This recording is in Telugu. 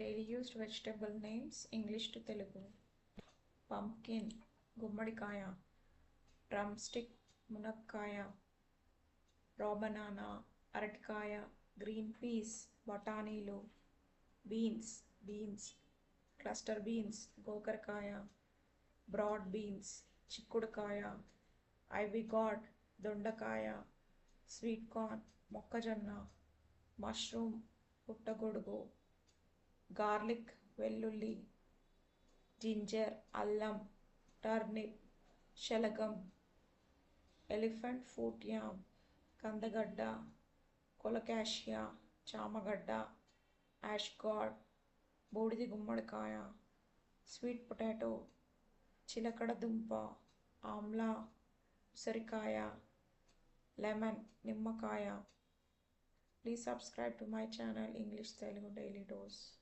Daily used vegetable names English to Telugu. Pumpkin గుమ్మడికాయ, డ్రమ్ స్టిక్ మునక్కాయ, రా బనానా అరటికాయ, గ్రీన్ పీస్ బఠానీలు, బీన్స్ క్లస్టర్ బీన్స్ గోకరకాయ, బ్రాడ్ బీన్స్ చిక్కుడుకాయ, ఐవీ గాడ్ దొండకాయ, స్వీట్ కార్న్ మొక్కజొన్న, మష్రూమ్ పుట్టగొడుగు, గార్లిక్ వెల్లుల్లి, జింజర్ అల్లం, టర్నిప్ శలగం, ఎలిఫెంట్ ఫుట్ యామ్ కందగడ్డ, కొలకాషియా చామగడ్డ, యాష్ గాడ్ బూడిది గుమ్మడికాయ, స్వీట్ పొటాటో, చిలకడ దుంప, ఆమ్లా ఉసిరికాయ, లెమన్ నిమ్మకాయ. Please subscribe to my channel English Telugu Daily Dose.